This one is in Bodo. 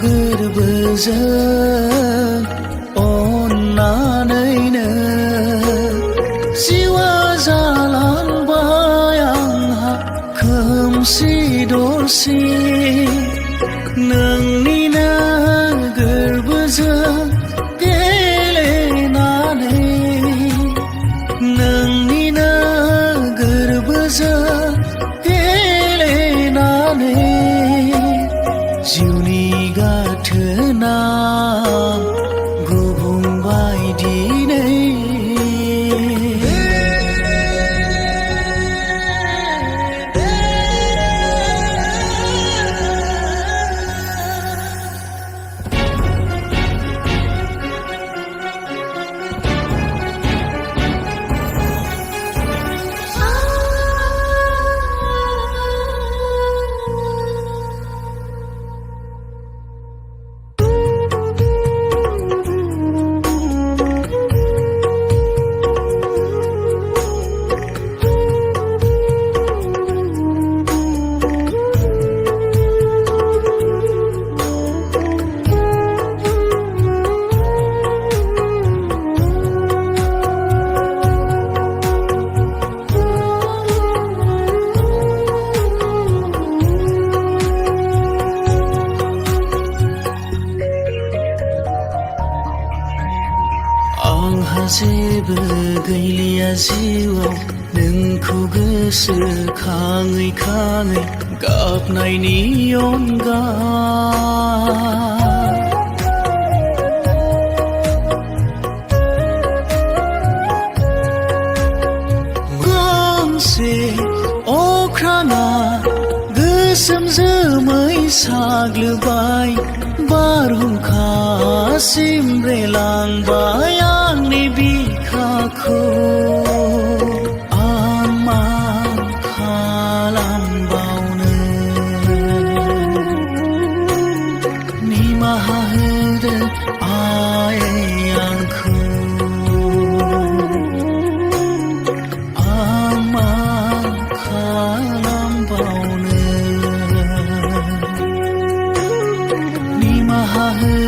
गोरबोजों अन्नानैनो जिउआ जालांबाय आंहा खोमसि दरसि नोंनिनो गोरबोजों गेलेनानै नोंनिनो गोरबोजों गेलेनानै जिउनि गाथोना गुबुंबाय दिनै आंहा जेबो गैलिया जिउआव नोंखौ गोसोखाङै खाङै गाबनायनि अनगा गांसे अख्राङा गोसोम जोमै साग्लोबबाय बारहुंखा सिमब्रेलांबाय आंनि बिखाखौ आं मा खालामबावनो निमाहा होदो आइ आंखौ आं मा खालामबावनो निमाहा होदो